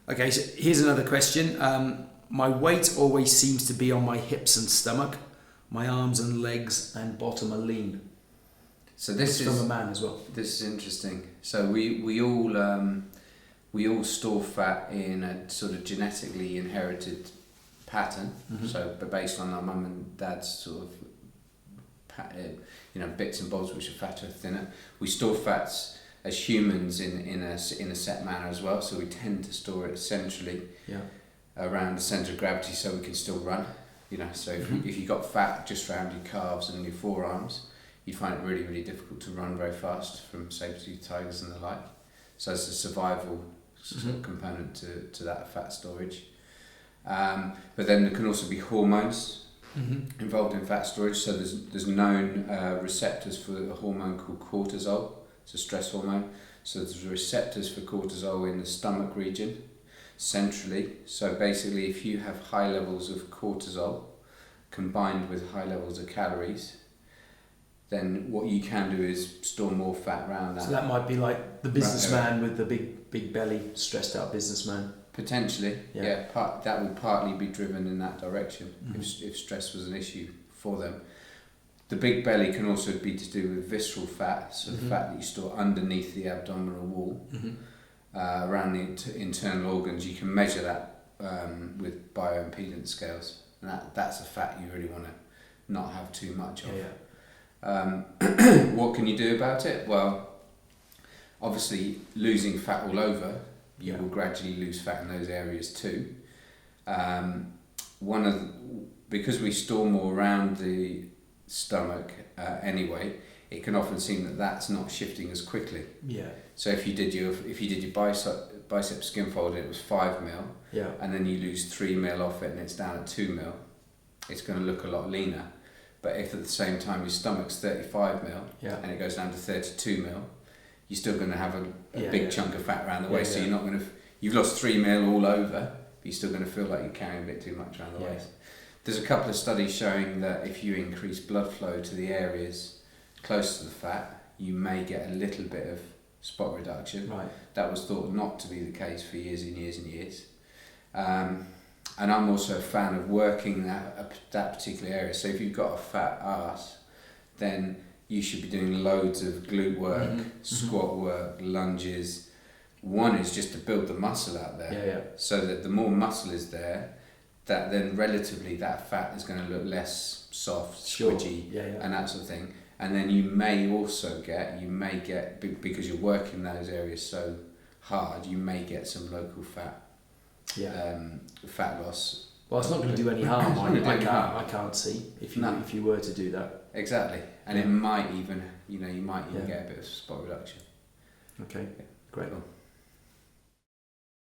Okay, so here's another question. My weight always seems to be on my hips and stomach. My arms and legs and bottom are lean. So this is from a man as well. This is interesting. So we all store fat in a sort of genetically inherited pattern. Mm-hmm. So, but based on our mum and dad's sort of bits and bobs which are fatter or thinner, we store fats as humans in a set manner as well. So we tend to store it centrally around the centre of gravity, so we can still run. So if you got fat just around your calves and your forearms, you'd find it really, really difficult to run very fast from saber-toothed tigers and the like. So it's a survival sort of component to that fat storage. But then there can also be hormones involved in fat storage. So there's known receptors for a hormone called cortisol. It's a stress hormone. So there's receptors for cortisol in the stomach region, centrally. So basically, if you have high levels of cortisol combined with high levels of calories, then what you can do is store more fat around that. So that might be like the businessman with the big belly, stressed out businessman. Potentially, yeah. That would partly be driven in that direction if stress was an issue for them. The big belly can also be to do with visceral fat, so the fat that you store underneath the abdominal wall, around the internal organs. You can measure that with bioimpedance scales, and that's a fat you really want to not have too much of. What can you do about it? Well, obviously losing fat all over, you will gradually lose fat in those areas too. Because we store more around the stomach anyway, it can often seem that that's not shifting as quickly. Yeah. So if you did your bicep skin fold and it was 5 mil, and then you lose 3 mil off it and it's down at 2 mil, it's going to look a lot leaner. But if at the same time your stomach's 35 mil and it goes down to 32 mil, you're still going to have a big chunk of fat around the waist. So you're not going to. You've lost 3 mil all over, but you're still going to feel like you're carrying a bit too much around the waist. There's a couple of studies showing that if you increase blood flow to the areas close to the fat, you may get a little bit of spot reduction. Right. That was thought not to be the case for years and years and years. And I'm also a fan of working that particular area. So if you've got a fat arse, then you should be doing loads of glute work, squat work, lunges. One is just to build the muscle out there, so that the more muscle is there, that then relatively that fat is going to look less soft, squidgy, and that sort of thing. And then you may get, because you're working those areas so hard, you may get some local fat loss. Well, it's not going to do any harm. I can't see if you were to do that. Exactly, and it might even, get a bit of spot reduction. Okay, great. Cool.